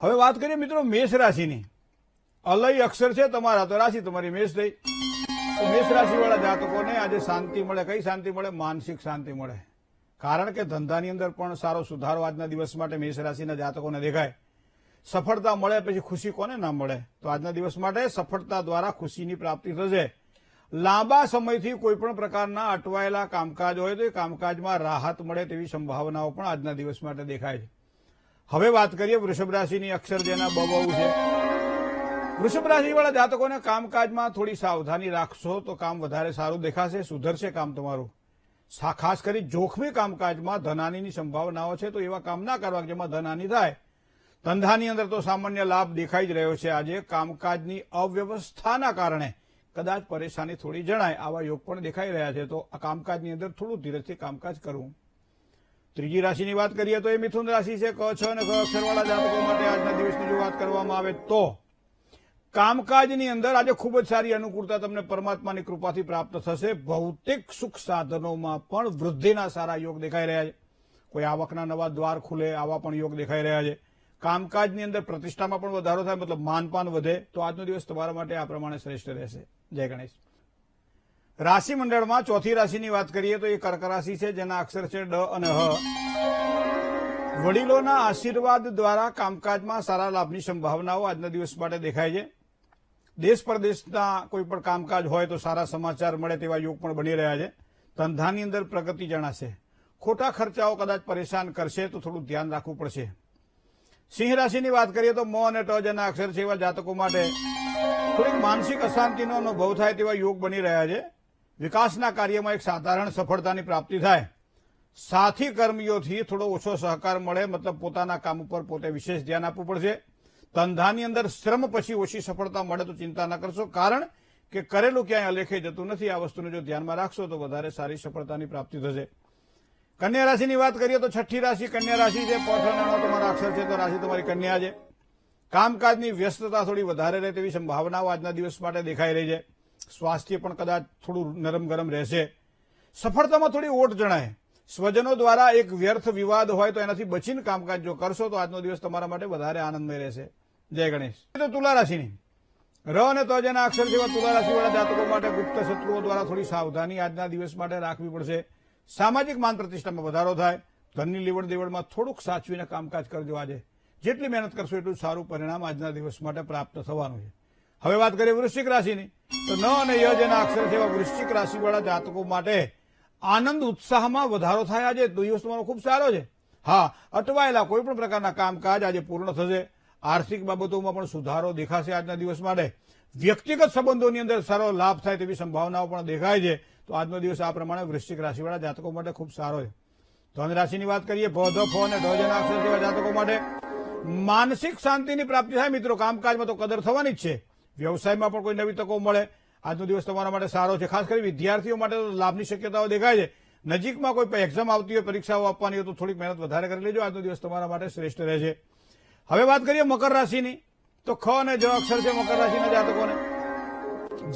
હવે વાત કરીએ મિત્રો મેષ રાશિની. અલય અક્ષર છે તમારા, તો રાશિ તમારી મેષ થઈ. તો મેષ રાશિવાળા જાતકોને આજે શાંતિ મળે. કઈ શાંતિ મળે? માનસિક શાંતિ મળે. કારણ કે ધંધાની અંદર પણ સારો સુધારો આજના દિવસ માટે મેષ રાશિના જાતકોને દેખાય. સફળતા મળે પછી ખુશી કોને ના મળે? તો આજના દિવસ માટે સફળતા દ્વારા ખુશીની પ્રાપ્તિ થશે. લાંબા સમયથી કોઈપણ પ્રકારના અટવાયેલા કામકાજ હોય તો એ કામકાજમાં રાહત મળે તેવી સંભાવનાઓ પણ આજના દિવસ માટે દેખાય છે. હવે વાત કરીએ વૃષભ રાશિની. અક્ષર જેના બબુ છે. વૃષભ રાશિવાળા જાતકોને કામકાજમાં થોડી સાવધાની રાખશો તો કામ વધારે સારું દેખાશે, સુધરશે કામ તમારું. ખાસ કરી જોખમી કામકાજમાં ધનહાનિની સંભાવનાઓ છે, તો એવા કામ ના કરવા જેમાં ધનહાનિ થાય. ધંધાની અંદર તો સામાન્ય લાભ દેખાઈ જ રહ્યો છે. આજે કામકાજની અવ્યવસ્થાના કારણે કદાચ પરેશાની થોડી જણાય, આવા યોગ પણ દેખાઈ રહ્યા છે. તો આ કામકાજની અંદર થોડું ધીરજથી કામકાજ કરવું. ત્રીજી રાશિની વાત કરીએ તો એ મિથુન રાશિ છે. ક, છ અને ગ અક્ષરવાળા જાતકો માટે આજના દિવસની જો વાત કરવામાં આવે તો કામકાજની અંદર આજે ખૂબ જ સારી અનુકૂળતા તમને પરમાત્માની કૃપાથી પ્રાપ્ત થશે. ભૌતિક સુખ સાધનોમાં પણ વૃદ્ધિના સારા યોગ દેખાઈ રહ્યા છે. કોઈ આવકના નવા દ્વાર ખુલે, આવા પણ યોગ દેખાઈ રહ્યા છે. કામકાજની અંદર પ્રતિષ્ઠામાં પણ વધારો થાય, મતલબ માનપાન વધે. તો આજનો દિવસ તમારા માટે આ પ્રમાણે શ્રેષ્ઠ રહેશે. જય ગણેશ. રાશિ મંડળમાં ચોથી રાશિની વાત કરીએ તો એ કર્ક રાશિ છે, જેના અક્ષર છે ડ અને હ. વડીલોના આશીર્વાદ દ્વારા કામકાજમાં સારા લાભની સંભાવનાઓ આજના દિવસ માટે દેખાય છે. દેશ પરદેશના કોઈ પણ કામકાજ હોય તો સારા સમાચાર મળે તેવા યોગ પણ બની રહ્યા છે. ધંધાની અંદર પ્રગતિ જણાશે. ખોટા ખર્ચાઓ કદાચ પરેશાન કરશે, તો થોડું ધ્યાન રાખવું પડશે. સિંહ રાશિની વાત કરીએ તો મ અને ટ જેના અક્ષર છે એવા જાતકો માટે થોડીક માનસિક અશાંતિનો અનુભવ થાય તેવા યોગ બની રહ્યા છે. વિકાસના કાર્યમાં એક સાધારણ સફળતાની પ્રાપ્તિ થાય. સાથી કર્મીઓથી થોડો ઓછો સહકાર મળે, મતલબ પોતાના કામ ઉપર પોતે વિશેષ ધ્યાન આપવું પડશે. ધંધાની અંદર શ્રમ પછી ઓછી સફળતા મળે તો ચિંતા ન કરશો, કારણ કે કરેલું ક્યાંય અલેખે જતું નથી. આ વસ્તુને જો ધ્યાનમાં રાખશો તો વધારે સારી સફળતાની પ્રાપ્તિ થશે. કન્યા રાશિની વાત કરીએ તો છઠ્ઠી રાશિ કન્યા રાશિ છે. પ, ઠ અને ણ તમારા અક્ષર છે, તો રાશિ તમારી કન્યા છે. કામકાજની વ્યસ્તતા થોડી વધારે રહે તેવી સંભાવનાઓ આજના દિવસ માટે દેખાઈ રહી છે. સ્વાસ્થ્ય પણ કદાચ થોડું નરમ ગરમ રહેશે. સફળતામાં થોડી ઓટ જણાય. સ્વજનો દ્વારા એક વ્યર્થ વિવાદ હોય તો એનાથી બચીને કામકાજ જો કરશો તો આજનો દિવસ તમારા માટે વધારે આનંદમય રહેશે. જય ગણેશ. તો તુલા રાશિની ર અને ત જેના અક્ષર જેવા તુલા રાશિવાળા જાતકો માટે ગુપ્ત શત્રુઓ દ્વારા થોડી સાવધાની આજના દિવસ માટે રાખવી પડશે. સામાજિક માન પ્રતિષ્ઠામાં વધારો થાય. ધનની લેવડ દેવડમાં થોડુંક સાચવીને કામકાજ કરજો. આજે જેટલી મહેનત કરશો એટલું સારું પરિણામ આજના દિવસ માટે પ્રાપ્ત થવાનું છે. હવે વાત કરીએ વૃશ્ચિક રાશિની. તો ન અને ય જેના અક્ષર જેવા વૃશ્ચિક રાશિવાળા જાતકો માટે આનંદ ઉત્સાહમાં વધારો થાય. આજે દિવસ તમારો ખૂબ સારો છે. હા, અટવાયેલા કોઈ પણ પ્રકારના કામકાજ આજે પૂર્ણ થશે. આર્થિક બાબતોમાં પણ સુધારો દેખાશે આજના દિવસ માટે. વ્યક્તિગત સંબંધોની અંદર સારો લાભ થાય તેવી સંભાવનાઓ પણ દેખાય છે. તો આજનો દિવસ આ પ્રમાણે વૃશ્ચિક રાશિવાળા જાતકો માટે ખૂબ સારો છે. ધન રાશિની વાત કરીએ ભ, ધ, ફ અને ઢ જેના અક્ષર જેવા જાતકો માટે માનસિક શાંતિની પ્રાપ્તિ થાય. મિત્રો, કામકાજમાં તો કદર થવાની જ છે. વ્યવસાયમાં પણ કોઈ નવી તકો મળે. આજનો દિવસ તમારા માટે સારો છે. ખાસ કરી વિદ્યાર્થીઓ માટે તો લાભની શક્યતાઓ દેખાય છે. નજીકમાં કોઈ એક્ઝામ આવતી હોય, પરીક્ષાઓ આપવાની હોય તો થોડીક મહેનત વધારે કરી લેજો. આજનો દિવસ તમારા માટે શ્રેષ્ઠ રહેશે. હવે વાત કરીએ મકર રાશિની. તો ખ અને જ અક્ષર છે મકર રાશિના જાતકોને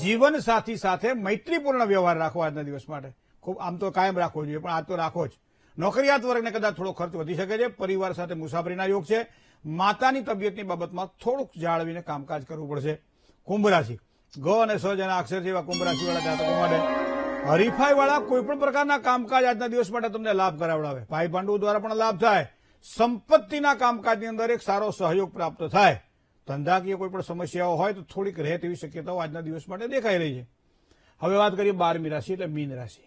જીવન સાથી સાથે મૈત્રીપૂર્ણ વ્યવહાર રાખવો આજના દિવસ માટે. ખૂબ આમ તો કાયમ રાખવો જોઈએ, પણ આજ તો રાખો જ. નોકરિયાત વર્ગને કદાચ થોડો ખર્ચ વધી શકે છે. પરિવાર સાથે મુસાફરીના યોગ છે. માતાની તબિયતની બાબતમાં થોડુંક જાળવીને કામકાજ કરવું પડશે. કુંભ રાશિ ગ અને સ જેના અક્ષર જેવા કુંભ રાશિવાળા જાતકો માટે હરીફાઈવાળા કોઈ પણ પ્રકારના કામકાજ આજના દિવસ માટે તમને લાભ કરાવડાવે. ભાઈ ભાંડુ દ્વારા પણ લાભ થાય. સંપત્તિના કામકાજની અંદર એક સારો સહયોગ પ્રાપ્ત થાય. ધંધાકીય કોઈ પણ સમસ્યાઓ હોય તો થોડીક રહે તેવી શક્યતાઓ આજના દિવસ માટે દેખાઈ રહી છે. હવે વાત કરીએ 12મી રાશિ એટલે મીન રાશિ.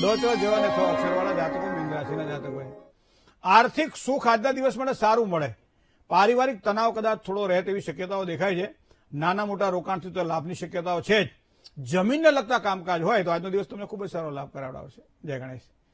દ, ચ, જ અને થ અક્ષરવાળા જાતકો મીન રાશિના જાતકો. આર્થિક સુખ આજના દિવસ માટે સારું મળે. પારિવારિક તણાવ કદાચ થોડો રહે તેવી શક્યતાઓ દેખાય છે. નાના મોટા રોકાણથી તો લાભની શક્યતાઓ છે જ. જમીનને લગતા કામકાજ હોય તો આજનો દિવસ તમને ખૂબ જ સારો લાભ કરાવડાવશે. જય ગણેશ.